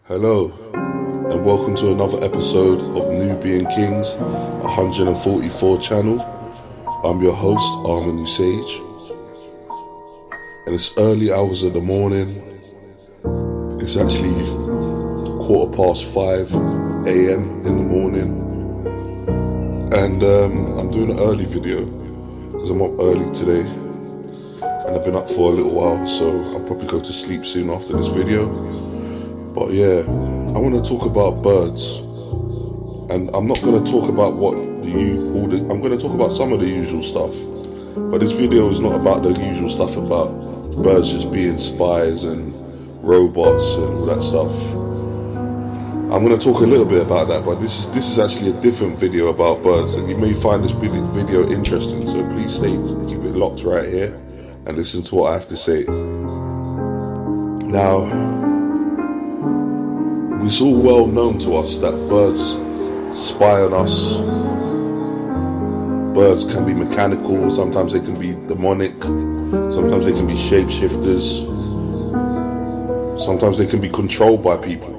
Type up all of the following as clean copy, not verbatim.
Hello, and welcome to another episode of Nubian Kingz 144 channel. I'm your host, Armin Usage, and it's early hours of the morning. It's actually 5:15 a.m. in the morning, and I'm doing an early video because I'm up early today, and I've been up for a little while, so I'll probably go to sleep soon after this video. But yeah, I want to talk about birds, and I'm not going to talk about I'm going to talk about some of the usual stuff, but this video is not about the usual stuff about birds just being spies and robots and all that stuff. I'm going to talk a little bit about that, but this is actually a different video about birds, and you may find this video interesting, so please keep it locked right here and listen to what I have to say. Now, it's all well known to us that birds spy on us. Birds can be mechanical, sometimes they can be demonic, sometimes they can be shapeshifters, sometimes they can be controlled by people,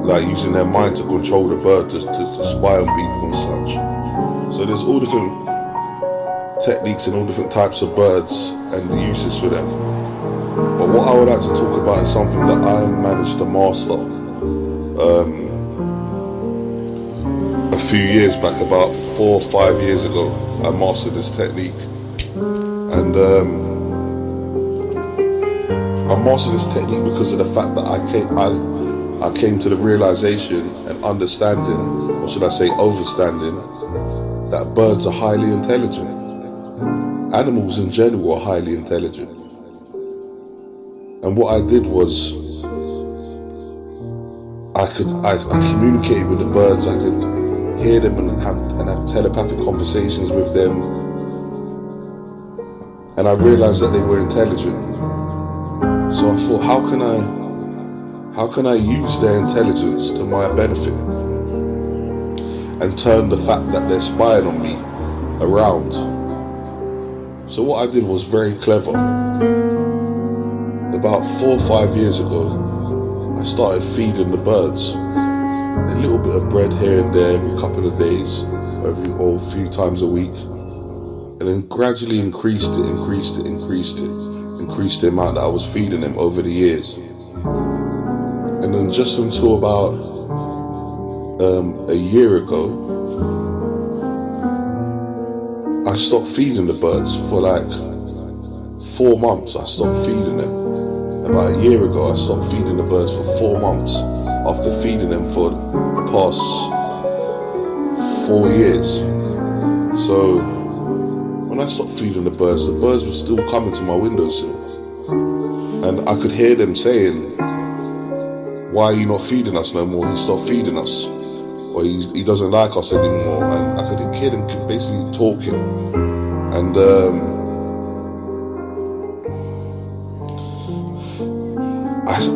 like using their mind to control the bird to spy on people and such. So there's all different techniques and all different types of birds and the uses for them. But what I would like to talk about is something that I managed to master a few years back, about 4 or 5 years ago. I mastered this technique, and I mastered this technique because of the fact that I came to the realization and understanding, or should I say overstanding, that birds are highly intelligent. Animals in general are highly intelligent. And what I did was I communicated with the birds. I could hear them and have telepathic conversations with them. And I realized that they were intelligent. So I thought, how can I use their intelligence to my benefit and turn the fact that they're spying on me around? So what I did was very clever. About 4 or 5 years ago, I started feeding the birds a little bit of bread here and there every couple of days, or a few times a week, and then gradually increased the amount that I was feeding them over the years. And then just until about a year ago, I stopped feeding the birds for like 4 months. I stopped feeding them. About a year ago, I stopped feeding the birds for 4 months after feeding them for the past 4 years. So when I stopped feeding the birds were still coming to my windowsill, and I could hear them saying, "Why are you not feeding us no more? He stopped feeding us, or he doesn't like us anymore." And I could hear them basically talking, and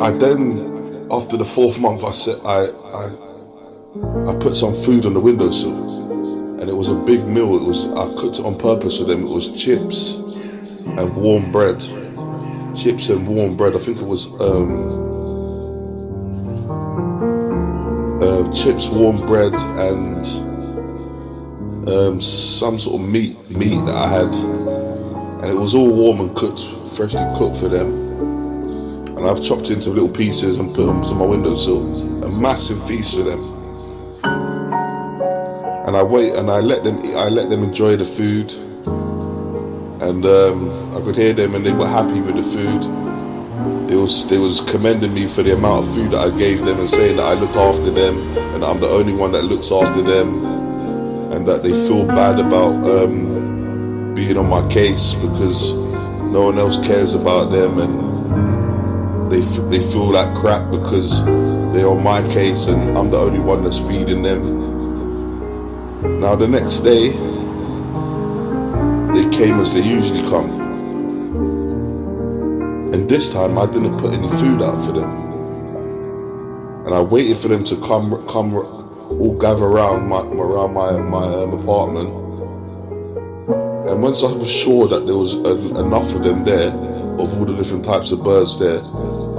I then, after the 4th month, I said I put some food on the windowsill, and it was a big meal. I cooked it on purpose for them. It was chips and warm bread. Chips and warm bread. I think it was chips, warm bread, and some sort of meat that I had, and it was all warm and cooked, freshly cooked for them. And I've chopped into little pieces and put them to my windowsill. A massive feast for them. And I let them eat. I let them enjoy the food. And I could hear them, and they were happy with the food. They was commending me for the amount of food that I gave them, and saying that I look after them, and I'm the only one that looks after them, and that they feel bad about being on my case because no one else cares about them, and they feel like crap because they're on my case and I'm the only one that's feeding them. Now the next day, they came as they usually come, and this time I didn't put any food out for them, and I waited for them to come all gather around my apartment. And once I was sure that there was enough of them there, of all the different types of birds there,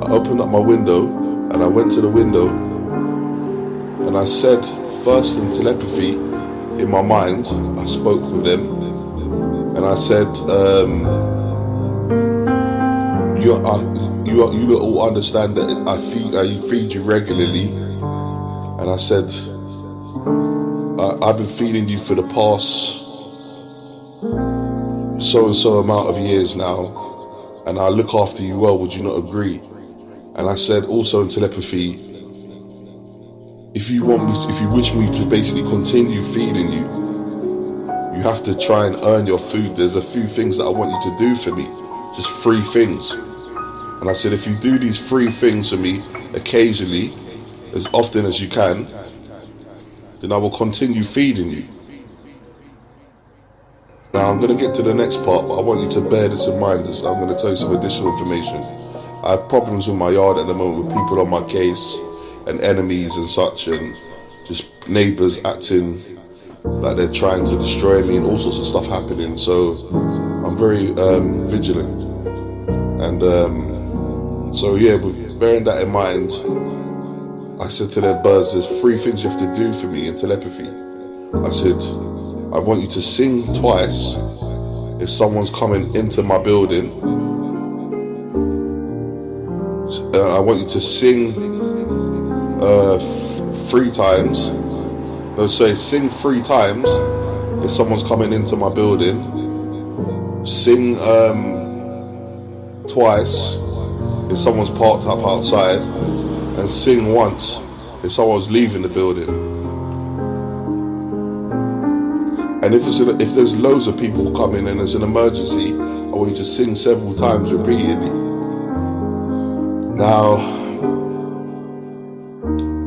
I opened up my window and I went to the window and I said, first in telepathy, in my mind, I spoke with them and I said, you all understand that I feed you regularly, and I said, I've been feeding you for the past so and so amount of years now, and I look after you well, would you not agree? And I said also in telepathy, if you wish me to basically continue feeding you, you have to try and earn your food. There's a few things that I want you to do for me, just 3 things. And I said, if you do these 3 things for me occasionally, as often as you can, then I will continue feeding you. Now I'm going to get to the next part, but I want you to bear this in mind as I'm going to tell you some additional information. I have problems with my yard at the moment with people on my case and enemies and such, and just neighbours acting like they're trying to destroy me and all sorts of stuff happening. So I'm very vigilant. And so yeah, with bearing that in mind, I said to their birds, there's 3 things you have to do for me in telepathy. I said, I want you to sing twice if someone's coming into my building. I want you to sing 3 times. No, sorry, sing 3 times if someone's coming into my building. Sing twice if someone's parked up outside, and sing once if someone's leaving the building. And if there's loads of people coming and it's an emergency, I want you to sing several times repeatedly. Now,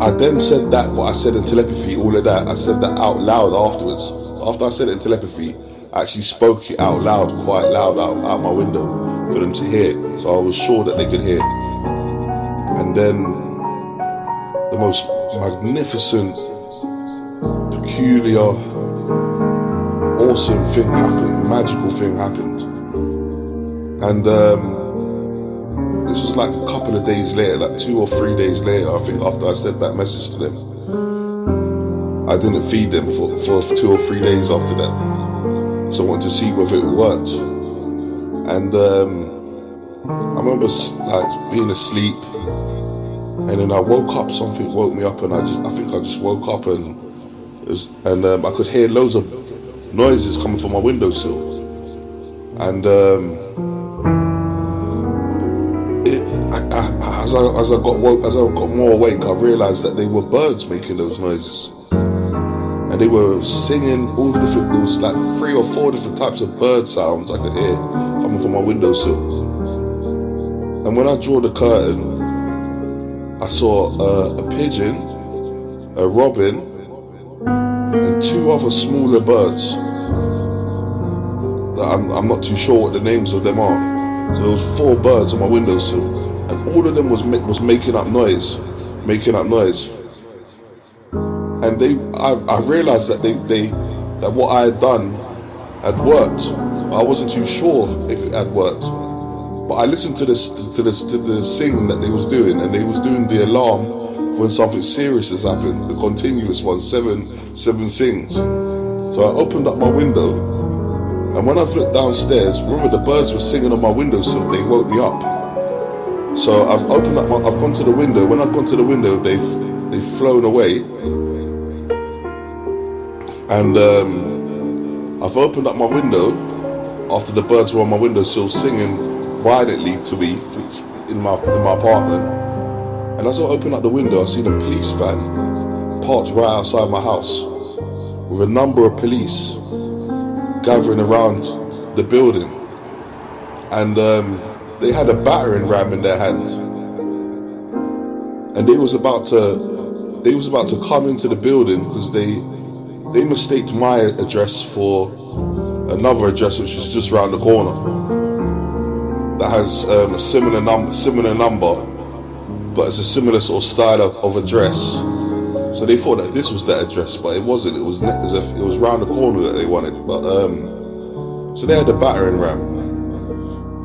I then said that, what I said in telepathy, all of that, I said that out loud afterwards. After I said it in telepathy, I actually spoke it out loud, quite loud, out my window for them to hear. So I was sure that they could hear. And then the most magnificent, peculiar, awesome thing happened, magical thing happened. And this was like a couple of days later, like 2 or 3 days later, I think, after I said that message to them. I didn't feed them for 2 or 3 days after that. So I wanted to see whether it worked. And I remember like being asleep, and then I woke up, something woke me up, and I think I just woke up, and I could hear loads of noises coming from my windowsill. And as I got more awake, I realised that they were birds making those noises, and they were singing all the different. There was like 3 or 4 different types of bird sounds I could hear coming from my windowsill. And when I drew the curtain, I saw a pigeon, a robin, and 2 other smaller birds that I'm not too sure what the names of them are. So there was 4 birds on my windowsill, and all of them was making up noise. And I realised that that what I had done had worked. I wasn't too sure if it had worked, but I listened to the sing that they was doing, and they was doing the alarm when something serious has happened. The continuous one, 7 sings. So I opened up my window, and when I looked downstairs, remember the birds were singing on my windowsill. They woke me up. So I've gone to the window. When I've gone to the window, they've flown away. And I've opened up my window after the birds were on my windowsill singing violently to me in my apartment. And as I opened up the window, I seen a police van parked right outside my house with a number of police gathering around the building. And they had a battering ram in their hand, and they was about to come into the building because they mistaked my address for another address which is just around the corner that has a similar number, but it's a similar sort of style of address. So they thought that this was that address, but it wasn't. It was around the corner that they wanted. But so they had a battering ram,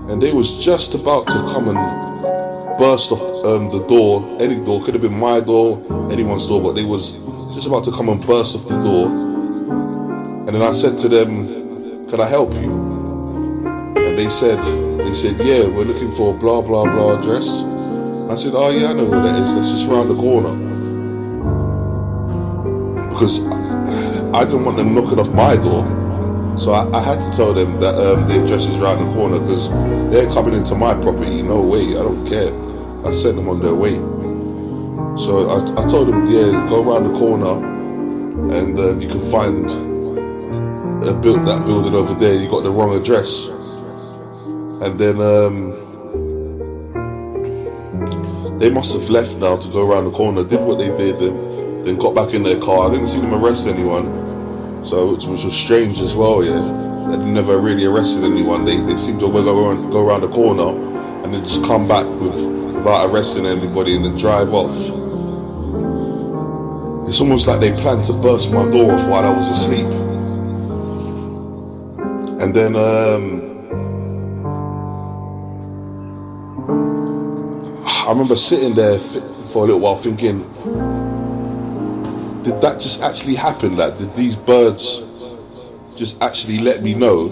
and they was just about to come and burst off the door, any door, could have been my door, anyone's door, but they was just about to come and burst off the door. And then I said to them, "Can I help you?" And they said, "Yeah, we're looking for blah blah blah address." I said, "Oh yeah, I know where that is. That's just round the corner." Because I didn't want them knocking off my door, so I had to tell them that the address is round the corner, because they're coming into my property. No way, I don't care. I sent them on their way. So I told them, "Yeah, go around the corner, and you can find that building over there. You got the wrong address." And then they must have left now to go around the corner, did what they did, and then got back in their car. I didn't see them arrest anyone, so which was strange as well. Yeah, they never really arrested anyone. They seemed to go around the corner and then just come back without arresting anybody and then drive off. It's almost like they planned to burst my door off while I was asleep. And then I remember sitting there for a little while thinking, did that just actually happen? Like, did these birds just actually let me know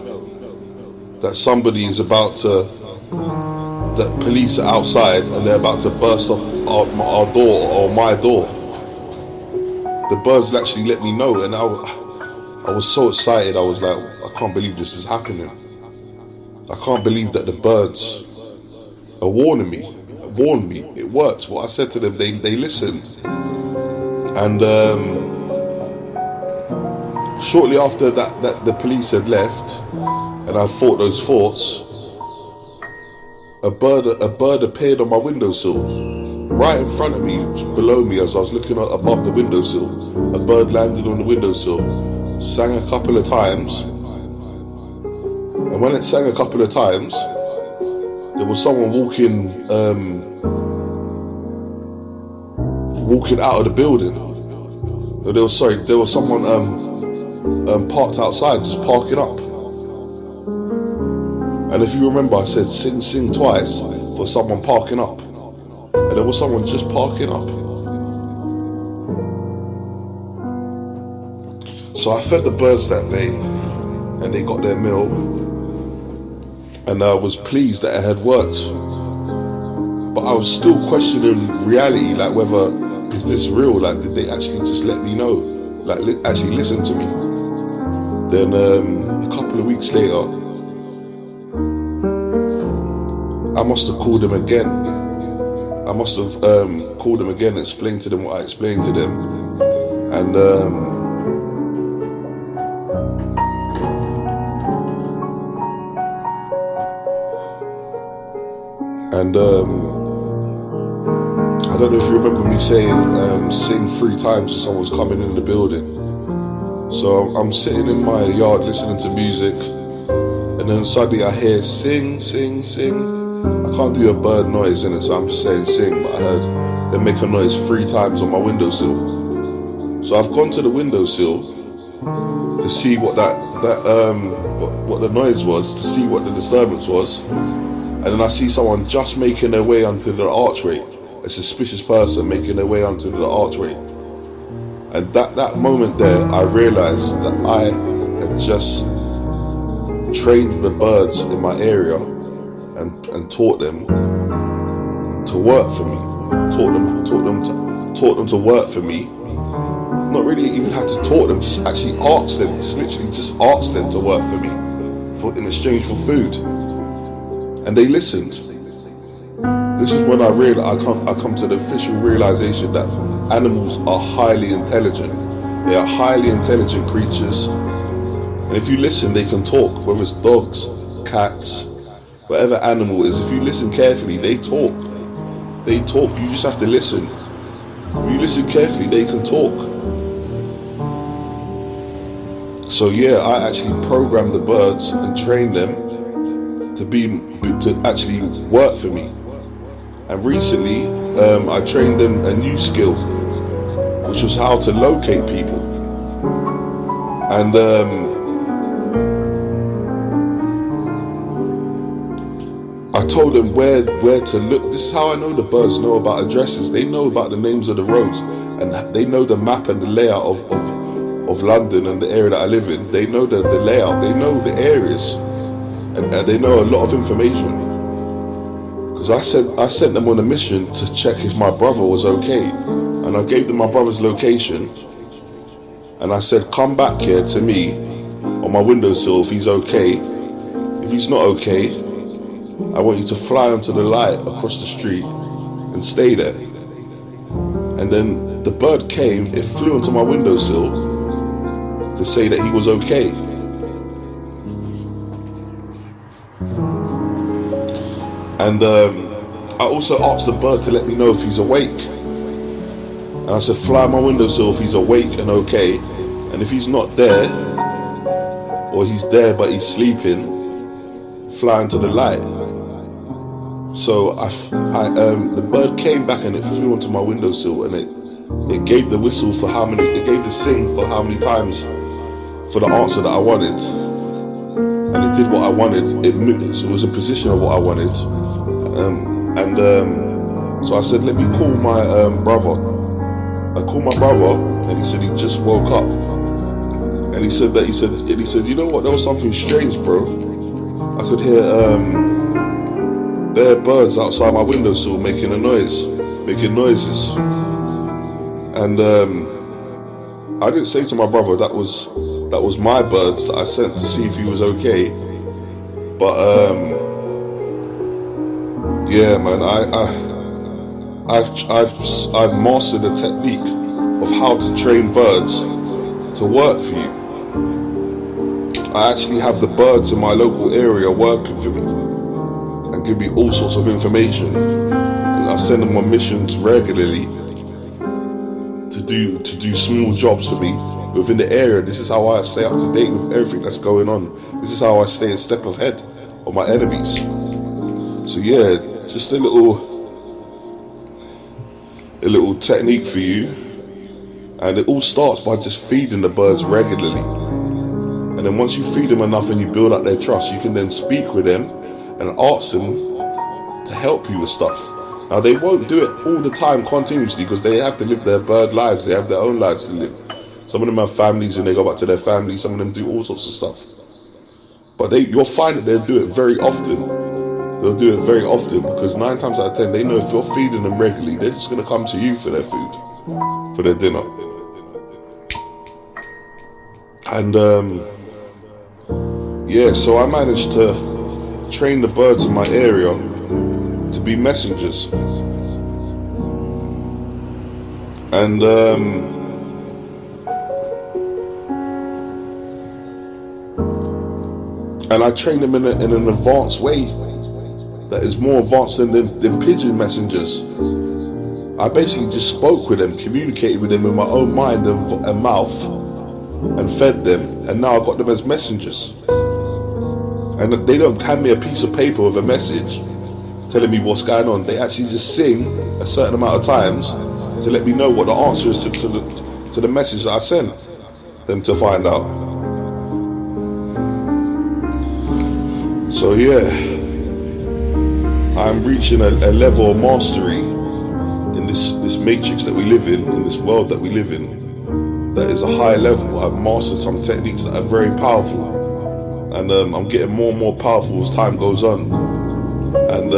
that somebody is about to, that police are outside and they're about to burst off our door or my door? The birds actually let me know, and I was so excited. I was like, I can't believe this is happening. I can't believe that the birds are warned me. It worked. What I said to them, they listened. And shortly after that the police had left and I thought those thoughts, a bird appeared on my windowsill, right in front of me, below me, as I was looking above the windowsill. A bird landed on the windowsill, sang a couple of times, and when it sang a couple of times, there was someone walking out of the building. There was someone parked outside, just parking up. And if you remember, I said sing twice for someone parking up, and there was someone just parking up. So I fed the birds that day, and they got their meal, and I was pleased that it had worked. But I was still questioning reality, like whether, is this real? Like, did they actually just let me know? Like, actually listen to me? Then a couple of weeks later, I must have called them again. Explained to them what I explained to them, and I don't know if you remember me saying sing 3 times as someone's coming in the building. So I'm sitting in my yard listening to music, and then suddenly I hear sing, sing, sing. I can't do a bird noise in it, so I'm just saying sing, but I heard them make a noise 3 times on my windowsill. So I've gone to the windowsill to see what what the noise was, to see what the disturbance was. And then I see someone just making their way onto the archway, a suspicious person making their way onto the archway. And that moment there, I realized that I had just trained the birds in my area and taught them to work for me. Taught them to work for me. Not really even had to talk them, just actually asked them, just asked them to work for me in exchange for food. And they listened. This is when I come to the official realization that animals are highly intelligent. They are highly intelligent creatures. And if you listen, they can talk, whether it's dogs, cats, whatever animal it is. If you listen carefully, they talk. They talk, you just have to listen. If you listen carefully, they can talk. So yeah, I actually programmed the birds and trained them to actually work for me. And recently, I trained them a new skill, which was how to locate people. And I told them where to look. This is how I know the birds know about addresses. They know about the names of the roads, and they know the map and the layout of London and the area that I live in. They know the layout. They know the areas, and they know a lot of information. Because I sent them on a mission to check if my brother was okay, and I gave them my brother's location, and I said, come back here to me on my windowsill if he's okay. If he's not okay, I want you to fly onto the light across the street and stay there. And then the bird came, it flew onto my windowsill to say that he was okay. And I also asked the bird to let me know if he's awake. And I said, fly on my windowsill if he's awake and okay. And if he's not there, or he's there but he's sleeping, fly into the light. So the bird came back and it flew onto my windowsill, and it gave the whistle for how many, it gave the sing for how many times for the answer that I wanted, and it did what I wanted. It moved, so it was a position of what I wanted, so I said, let me call my brother. I called my brother, and he said he just woke up, and he said, you know what? There was something strange, bro. I could hear bare birds outside my windowsill making noises, and I didn't say to my brother that was my birds that I sent to see if he was okay, but yeah, man, I've mastered a technique of how to train birds to work for you. I actually have the birds in my local area working for me and give me all sorts of information, and I send them on missions regularly to do small jobs for me within the area. This is how I stay up to date with everything that's going on. This is how I stay a step ahead of my enemies. So yeah, just a little technique for you, and it all starts by just feeding the birds regularly. And then once you feed them enough and you build up their trust, you can then speak with them and ask them to help you with stuff. Now, they won't do it all the time continuously, because they have to live their bird lives. They have their own lives to live. Some of them have families and they go back to their families. Some of them do all sorts of stuff. But you'll find that they'll do it very often. They'll do it very often because 9 times out of 10, they know if you're feeding them regularly, they're just going to come to you for their food, for their dinner. And yeah, so I managed to train the birds in my area to be messengers, and I train them in an advanced way that is more advanced than pigeon messengers. I basically just spoke with them, communicated with them in my own mind and mouth, and fed them, and now I've got them as messengers. And they don't hand me a piece of paper with a message telling me what's going on. They actually just sing a certain amount of times to let me know what the answer is to the message that I sent them to find out. So yeah, I'm reaching a level of mastery in this matrix that we live in this world that we live in, that is a high level. I've mastered some techniques that are very powerful. And I'm getting more and more powerful as time goes on. And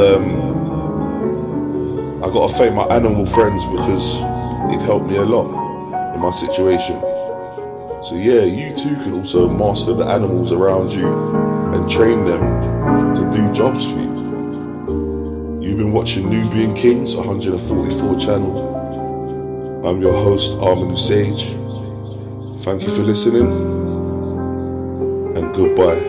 I gotta thank my animal friends, because they've helped me a lot in my situation. So yeah, you too can also master the animals around you and train them to do jobs for you. You've been watching Nubian Kingz 144 channel. I'm your host, Armanu Sage. Thank you for listening, and goodbye.